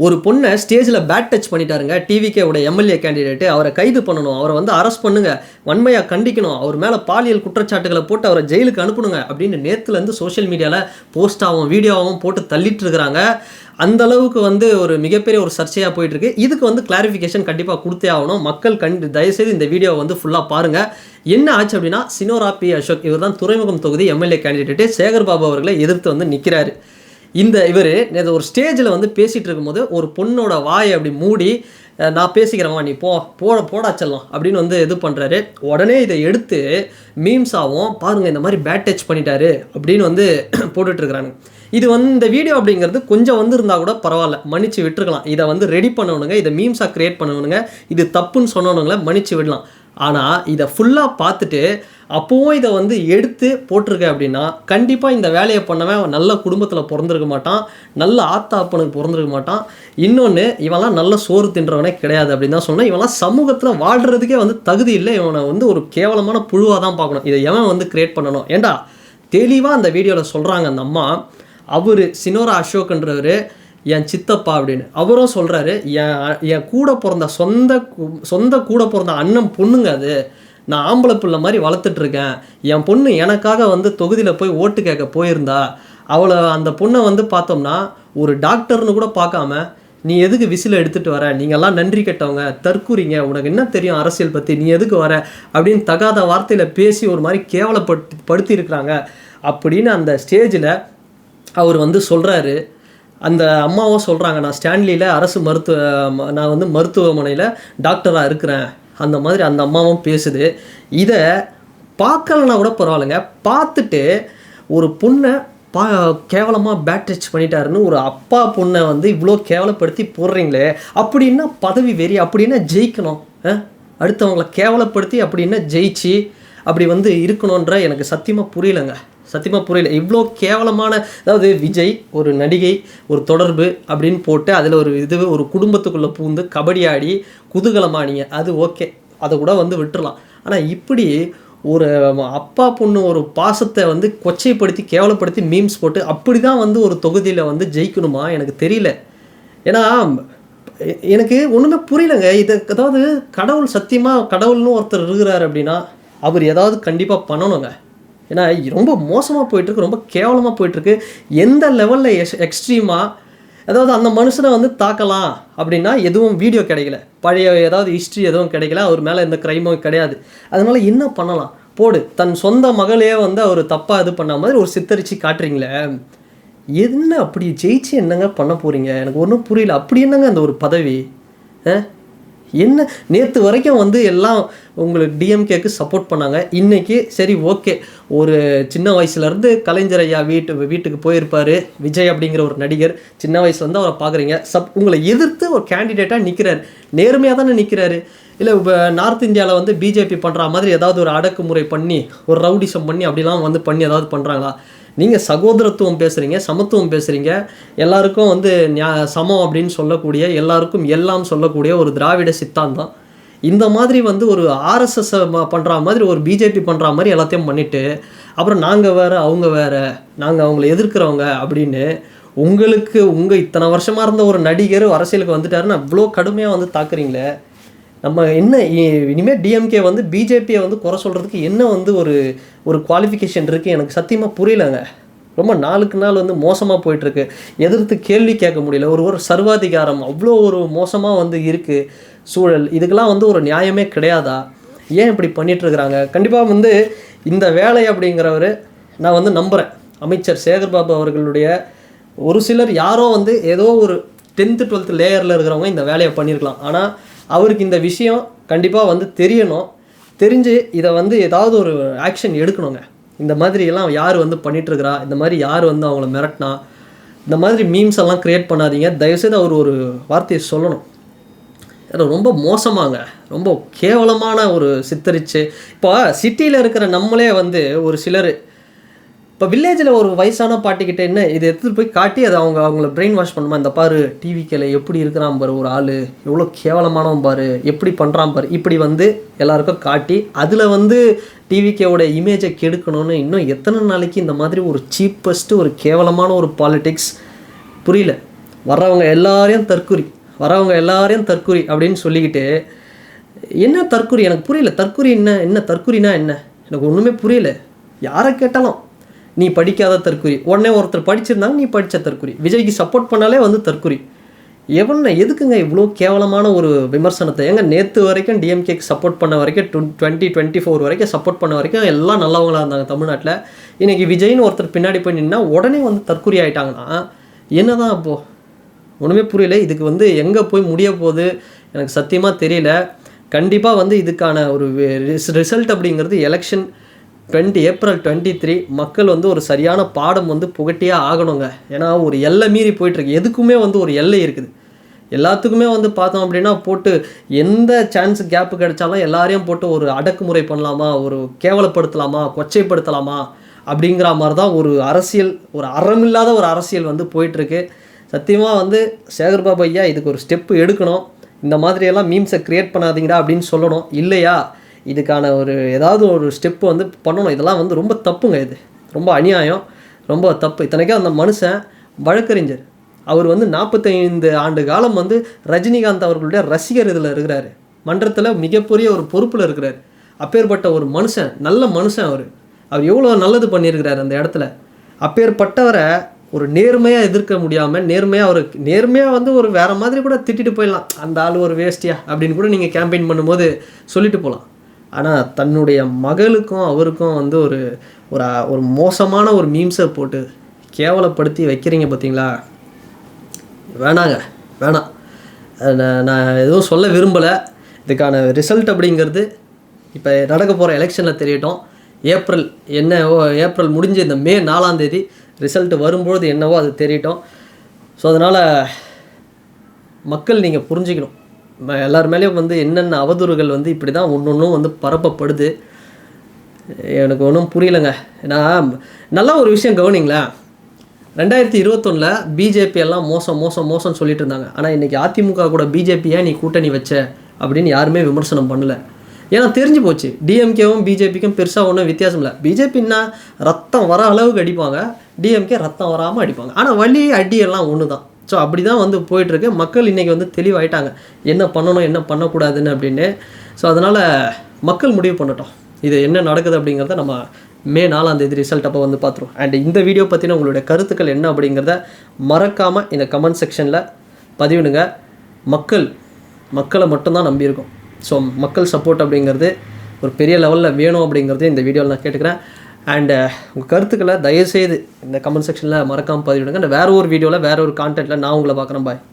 ஒரு பொண்ணை ஸ்டேஜில் பேட் டச் பண்ணிட்டாருங்க. டிவிகே உடைய எம்எல்ஏ கேண்டிடேட்டு. அவரை கைது பண்ணணும், அவரை வந்து அரெஸ்ட் பண்ணுங்க, வன்மையாக கண்டிக்கணும், அவர் மேலே பாலியல் குற்றச்சாட்டுகளை போட்டு அவரை ஜெயிலுக்கு அனுப்பணுங்க அப்படின்னு நேற்றுலேருந்து சோஷியல் மீடியாவில் போஸ்ட்டாகவும் வீடியோவாகவும் போட்டு தள்ளிட்டு இருக்கிறாங்க. அந்த அளவுக்கு வந்து ஒரு மிகப்பெரிய ஒரு சர்ச்சையாக போயிட்டுருக்கு. இதுக்கு வந்து கிளாரிஃபிகேஷன் கண்டிப்பாக கொடுத்தே ஆகணும். மக்கள் தயவுசெய்து இந்த வீடியோவை வந்து ஃபுல்லாக பாருங்கள். என்ன ஆச்சு அப்படின்னா, சினோரா பி அசோக் இவர் தான் துறைமுகம் தொகுதி எம்எல்ஏ கேண்டிடேட்டு. சேகர்பாபு அவர்களை எதிர்த்து வந்து நிற்கிறாரு. இவர் ஒரு ஸ்டேஜில் வந்து பேசிகிட்டு இருக்கும்போது ஒரு பொண்ணோட வாயை அப்படி மூடி, நான் பேசிக்கிறேன் நீ போடா செல்லம் அப்படின்னு வந்து இது பண்ணுறாரு. உடனே இதை எடுத்து மீம்ஸாகவும் பாருங்கள் இந்த மாதிரி பேட் டச் பண்ணிட்டாரு அப்படின்னு வந்து போட்டுட்ருக்குறாங்க. இது வந்து இந்த வீடியோ அப்படிங்கிறது கொஞ்சம் வந்து இருந்தால் கூட பரவாயில்ல, மன்னிச்சு விட்டுருக்கலாம். இதை வந்து ரெடி பண்ணணுங்க, இதை மீம்ஸாக க்ரியேட் பண்ணணுங்க, இது தப்புன்னு சொன்னவனுங்களை மன்னிச்சு விடலாம். ஆனால் இதை ஃபுல்லாக பார்த்துட்டு அப்போவும் இதை வந்து எடுத்து போட்டிருக்க அப்படின்னா கண்டிப்பாக இந்த வேலையை பண்ணவன் நல்ல குடும்பத்தில் பிறந்திருக்க மாட்டான், நல்ல ஆத்தா அப்பனுக்கு பிறந்திருக்க மாட்டான். இன்னொன்று, இவெல்லாம் நல்ல சோறு தின்றவனே கிடையாது அப்படின்னு தான் சொன்னேன். இவெல்லாம் சமூகத்தில் வாழ்கிறதுக்கே வந்து தகுதி இல்லை. இவனை வந்து ஒரு கேவலமான புழுவாக தான் பார்க்கணும். இதை எவன் வந்து கிரியேட் பண்ணணும்? ஏண்டா தெளிவாக அந்த வீடியோவில் சொல்கிறாங்க அந்த அம்மா. அவர் சினோரா அசோக்ன்றவர் என் சித்தப்பா அப்படின்னு அவரும் சொல்கிறாரு. என் கூட பிறந்த சொந்த கூட பிறந்த அண்ணன் பொண்ணுங்க, அது நான் ஆம்பளை பிள்ளை மாதிரி வளர்த்துட்ருக்கேன். என் பொண்ணு எனக்காக வந்து தொகுதியில் போய் ஓட்டு கேட்க போயிருந்தா, அவளை அந்த பொண்ணை வந்து பார்த்தோம்னா ஒரு டாக்டர்னு கூட பார்க்காம நீ எதுக்கு விசில் எடுத்துகிட்டு வர, நீங்கள்லாம் நன்றி கெட்டவங்க, தற்கூறிங்க, உனக்கு என்ன தெரியும் அரசியல் பற்றி, நீ எதுக்கு வர அப்படின்னு தகாத வார்த்தையில் பேசி ஒரு மாதிரி கேவலப்படுத்தி இருக்கிறாங்க அப்படின்னு அந்த ஸ்டேஜில் அவர் வந்து சொல்கிறாரு. அந்த அம்மாவும் சொல்கிறாங்க, நான் ஸ்டான்லியில் நான் வந்து மருத்துவமனையில் டாக்டராக இருக்கிறேன், அந்த மாதிரி அந்த அம்மாவும் பேசுது. இதை பார்க்கலன்னா கூட பரவாயில்லைங்க, பார்த்துட்டு ஒரு பொண்ணை கேவலமாக பேட் டச் பண்ணிட்டாருன்னு ஒரு அப்பா பொண்ணை வந்து இவ்வளோ கேவலப்படுத்தி போடுறீங்களே, அப்படின்னா பதவி வெறி, அப்படின்னா ஜெயிக்கணும், அடுத்தவங்களை கேவலப்படுத்தி அப்படின்னா ஜெயிச்சு அப்படி வந்து இருக்கணுன்ற எனக்கு சத்தியமாக புரியலைங்க, சத்தியமாக புரியல. இவ்வளோ கேவலமான, அதாவது விஜய் ஒரு நடிகை ஒரு தொடர்பு அப்படின்னு போட்டு அதில் ஒரு குடும்பத்துக்குள்ளே பூந்து கபடி ஆடி குதூகலமானீங்க, அது ஓகே, அதை கூட வந்து விட்டுறலாம். ஆனால் இப்படி ஒரு அப்பா பொண்ணு ஒரு பாசத்தை வந்து கொச்சைப்படுத்தி கேவலப்படுத்தி மீம்ஸ் போட்டு அப்படி தான் வந்து ஒரு தொகுதியில் வந்து ஜெயிக்கணுமா? எனக்கு தெரியல. ஏன்னா எனக்கு ஒன்றுமே புரியலைங்க இது. அதாவது கடவுள் சத்தியமாக கடவுள்னு ஒருத்தர் இருக்கிறார் அப்படின்னா அவர் ஏதாவது கண்டிப்பாக பண்ணணுங்க. ஏன்னா ரொம்ப மோசமாக போயிட்டுருக்கு, ரொம்ப கேவலமாக போயிட்டுருக்கு. எந்த லெவலில் எக்ஸ்ட்ரீமாக, அதாவது அந்த மனுஷனை வந்து தாக்கலாம் அப்படின்னா எதுவும் வீடியோ கிடைக்கல, பழைய ஏதாவது ஹிஸ்ட்ரி எதுவும் கிடைக்கல, அவர் மேலே எந்த க்ரைமும் கிடையாது. அதனால் என்ன பண்ணலாம்? போடு, தன் சொந்த மகளே வந்து அவர் தப்பாக இது பண்ண மாதிரி ஒரு சித்தரித்து காட்டுறீங்களே, என்ன அப்படி ஜெயிச்சு என்னங்க பண்ண போகிறீங்க? எனக்கு ஒன்றும் புரியல. அப்படி என்னங்க அந்த ஒரு பதவி? என்ன நேற்று வரைக்கும் வந்து எல்லாம் உங்களுக்கு டிஎம்கேக்கு சப்போர்ட் பண்ணாங்க. இன்றைக்கி சரி ஓகே, ஒரு சின்ன வயசுலேருந்து கலைஞர் ஐயா வீட்டுக்கு போயிருப்பார் விஜய் அப்படிங்கிற ஒரு நடிகர். சின்ன வயசுலேருந்து அவரை பார்க்குறீங்க, உங்களை எதிர்த்து ஒரு கேண்டிடேட்டாக நிற்கிறார், நேர்மையாக தானே நிற்கிறாரு. இல்லை இப்போ நார்த் இந்தியாவில் வந்து பிஜேபி பண்ணுற மாதிரி ஏதாவது ஒரு அடக்குமுறை பண்ணி ஒரு ரவுடிசம் பண்ணி அப்படிலாம் வந்து பண்ணி ஏதாவது பண்ணுறாங்களா? நீங்கள் சகோதரத்துவம் பேசுகிறீங்க, சமத்துவம் பேசுகிறீங்க, எல்லாருக்கும் வந்து சமம் அப்படின்னு சொல்லக்கூடிய, எல்லாருக்கும் எல்லாம் சொல்லக்கூடிய ஒரு திராவிட சித்தாந்தம். இந்த மாதிரி வந்து ஒரு ஆர்எஸ்எஸ் பண்ணுற மாதிரி ஒரு பிஜேபி பண்ணுற மாதிரி எல்லாத்தையும் பண்ணிவிட்டு அப்புறம் நாங்கள் வேறு அவங்க வேறு, நாங்கள் அவங்கள எதிர்க்கிறவங்க அப்படின்னு உங்கள் இத்தனை வருஷமாக இருந்த ஒரு நடிகர் அரசியலுக்கு வந்துட்டாருன்னு அவ்வளோ கடுமையாக வந்து தாக்குறீங்களே. நம்ம என்ன இனிமேல் டிஎம்கே வந்து பிஜேபியை வந்து குறை சொல்கிறதுக்கு என்ன வந்து ஒரு குவாலிஃபிகேஷன் இருக்குது? எனக்கு சத்தியமாக புரியலைங்க. ரொம்ப நாளுக்கு நாள் வந்து மோசமாக போயிட்டுருக்கு. எதிர்த்து கேள்வி கேட்க முடியல. ஒரு சர்வாதிகாரம் அவ்வளோ ஒரு மோசமாக வந்து இருக்குது சூழல். இதுக்கெல்லாம் வந்து ஒரு நியாயமே கிடையாதா? ஏன் இப்படி பண்ணிகிட்ருக்குறாங்க? கண்டிப்பாக வந்து இந்த வேலை அப்படிங்கிறவர் நான் வந்து நம்புகிறேன். அமைச்சர் சேகர்பாபு அவர்களுடைய ஒரு சிலர் யாரோ வந்து ஏதோ ஒரு 10th 12th லேயரில் இருக்கிறவங்க இந்த வேலையை பண்ணியிருக்கலாம். ஆனால் அவருக்கு இந்த விஷயம் கண்டிப்பாக வந்து தெரியணும். தெரிஞ்சு இதை வந்து ஏதாவது ஒரு ஆக்ஷன் எடுக்கணுங்க. இந்த மாதிரியெல்லாம் யார் வந்து பண்ணிகிட்ருக்கிறா, இந்த மாதிரி யார் வந்து அவங்கள மிரட்டினா, இந்த மாதிரி மீம்ஸ் எல்லாம் க்ரியேட் பண்ணாதீங்க தயவுசெய்து அவர் ஒரு வார்த்தையை சொல்லணும். ரொம்ப மோசமாங்க, ரொம்ப கேவலமான ஒரு சித்தரிச்சு. இப்போ சிட்டியில் இருக்கிற நம்மளே வந்து ஒரு சிலர், இப்போ வில்லேஜில் ஒரு வயசான பாட்டிக்கிட்ட என்ன இதை எடுத்துகிட்டு போய் காட்டி அதை அவங்கள பிரெயின் வாஷ் பண்ணுமா, இந்த பாரு டிவிக்கில் எப்படி இருக்கிறான் பாரு ஒரு ஆள், எவ்வளோ கேவலமானவன் பாரு, எப்படி பண்ணுறான் பாரு, இப்படி வந்து எல்லாருக்கும் காட்டி அதில் வந்து டிவிக்கேவோட இமேஜை கெடுக்கணும்னு இன்னும் எத்தனை நாளைக்கு இந்த மாதிரி ஒரு சீப்பஸ்ட்டு ஒரு கேவலமான ஒரு பாலிடிக்ஸ்? புரியல. வர்றவங்க எல்லாரையும் தற்குறி அப்படின்னு சொல்லிக்கிட்டு, என்ன தற்குறி எனக்கு புரியல. தற்குறி என்ன தற்குறினா என்ன? எனக்கு ஒன்றுமே புரியல. யாரை கேட்டாலும் நீ படிக்காத தற்குறி, உடனே ஒருத்தர் படிச்சிருந்தாங்க நீ படித்த தற்குறி, விஜய்க்கு சப்போர்ட் பண்ணாலே வந்து தற்குறி. எதுக்குங்க இவ்வளோ கேவலமான ஒரு விமர்சனத்தை? ஏங்க நேற்று வரைக்கும் டிஎம்கேக்கு சப்போர்ட் பண்ண வரைக்கும் 2024 வரைக்கும் சப்போர்ட் பண்ண வரைக்கும் எல்லாம் நல்லவங்களாக இருந்தாங்க தமிழ்நாட்டில். இன்றைக்கி விஜய்னு ஒருத்தர் பின்னாடி போய் நின்னா உடனே வந்து தற்குறி ஆகிட்டாங்கன்னா என்ன தான் அப்போது? ஒன்றுமே புரியல. இதுக்கு வந்து எங்கே போய் முடிய போகுது எனக்கு சத்தியமாக தெரியல. கண்டிப்பாக வந்து இதுக்கான ஒரு ரிசல்ட் அப்படிங்கிறது எலெக்ஷன் ஏப்ரல் 23 மக்கள் வந்து ஒரு சரியான பாடம் வந்து புகட்டியே ஆகணுங்க. ஏன்னா ஒரு எல்லை மீறி போயிட்டுருக்கு. எதுக்குமே வந்து ஒரு எல்லை இருக்குது. எல்லாத்துக்குமே வந்து பார்த்தோம் அப்படின்னா போட்டு எந்த சான்ஸ் கேப்பு கிடைச்சாலும் எல்லாரையும் போட்டு ஒரு அடக்குமுறை பண்ணலாமா, ஒரு கேவலப்படுத்தலாமா, கொச்சைப்படுத்தலாமா அப்படிங்கிற மாதிரி தான் ஒரு அரசியல், ஒரு அறமில்லாத ஒரு அரசியல் வந்து போயிட்டுருக்கு. சத்தியமாக வந்து சேகர்பாபு ஐயா இதுக்கு ஒரு ஸ்டெப்பு எடுக்கணும். இந்த மாதிரியெல்லாம் மீம்ஸை க்ரியேட் பண்ணாதீங்கடா அப்படின்னு சொல்லணும். இல்லையா இதுக்கான ஏதாவது ஒரு ஸ்டெப்பு வந்து பண்ணணும். இதெல்லாம் வந்து ரொம்ப தப்புங்க. இது ரொம்ப அநியாயம், ரொம்ப தப்பு. இத்தனைக்கும் அந்த மனுஷன் வழக்கறிஞர். அவர் வந்து 45 ஆண்டு காலம் வந்து ரஜினிகாந்த் அவர்களுடைய ரசிகர் இதில் இருக்கிறாரு. மன்றத்தில் மிகப்பெரிய ஒரு பொறுப்பில் இருக்கிறார். அப்பேற்பட்ட ஒரு மனுஷன், நல்ல மனுஷன் அவர் எவ்வளோ நல்லது பண்ணியிருக்கிறார் அந்த இடத்துல. அப்பேற்பட்டவரை ஒரு நேர்மையாக எதிர்க்க முடியாமல், நேர்மையாக வந்து ஒரு வேறு மாதிரி கூட திட்டிட்டு போயிடலாம். அந்த ஆள் ஒரு வேஸ்டியா அப்படின்னு கூட நீங்கள் கேம்பெயின் பண்ணும்போது சொல்லிட்டு போகலாம். ஆனால் தன்னுடைய மகளுக்கும் அவருக்கும் வந்து ஒரு மோசமான ஒரு மீம்ஸை போட்டு கேவலப்படுத்தி வைக்கிறீங்க பார்த்தீங்களா? வேணாம். நான் எதுவும் சொல்ல விரும்பலை. இதுக்கான ரிசல்ட் அப்படிங்கிறது இப்போ நடக்க போகிற எலெக்ஷனில் தெரியட்டும். ஏப்ரல் முடிஞ்சு இந்த மே 4ஆம் தேதி ரிசல்ட் வரும்பொழுது என்னவோ அது தெரியட்டும். ஸோ அதனால் மக்கள் நீங்கள் புரிஞ்சுக்கணும், எல்லார் மேலேயும் வந்து என்னென்ன அவதூறுகள் வந்து இப்படி தான் ஒன்றும் வந்து பரப்பப்படுது. எனக்கு ஒன்றும் புரியலைங்க. நான் நல்லா ஒரு விஷயம் கவனிங்களேன். 2021 பிஜேபி எல்லாம் மோசம்னு சொல்லிட்டு இருந்தாங்க. ஆனால் இன்றைக்கி அதிமுக கூட பிஜேபியை நீ கூட்டணி வச்ச அப்படின்னு யாருமே விமர்சனம் பண்ணலை. ஏன்னா தெரிஞ்சு போச்சு, டிஎம்கேவும் பிஜேபிக்கும் பெருசாக ஒன்றும் வித்தியாசம் இல்லை. பிஜேபின்னா ரத்தம் வர அளவுக்கு அடிப்பாங்க, டிஎம்கே ரத்தம் வராமல் அடிப்பாங்க. ஆனால் வலி அடியெல்லாம் ஒன்று தான். ஸோ அப்படி தான் வந்து போயிட்டுருக்கு. மக்கள் இன்றைக்கி வந்து தெளிவாயிட்டாங்க என்ன பண்ணணும் என்ன பண்ணக்கூடாதுன்னு அப்படின்னு. ஸோ அதனால் மக்கள் முடிவு பண்ணட்டும் இது என்ன நடக்குது அப்படிங்கிறத நம்ம மே 4ஆம் தேதி ரிசல்ட் அப்போ வந்து பார்த்துருவோம். அண்ட் இந்த வீடியோ பற்றின உங்களுடைய கருத்துக்கள் என்ன அப்படிங்கிறத மறக்காமல் இந்த கமெண்ட் செக்ஷனில் பதிவிடுங்க. மக்களை மட்டும்தான் நம்பியிருக்கோம். ஸோ மக்கள் சப்போர்ட் அப்படிங்கிறது ஒரு பெரிய லெவலில் வேணும் அப்படிங்கிறது இந்த வீடியோவில் நான் கேட்டுக்கிறேன். அண்டு உங்கள் கருத்துக்களை தயவுசெய்து இந்த கமெண்ட் செக்ஷனில் மறக்காமல் பதிவிடுங்க. வேறு ஒரு வீடியோவில் வேறு ஒரு கான்டென்ட்டில் நான் உங்களை பார்க்குறேன். பாய்.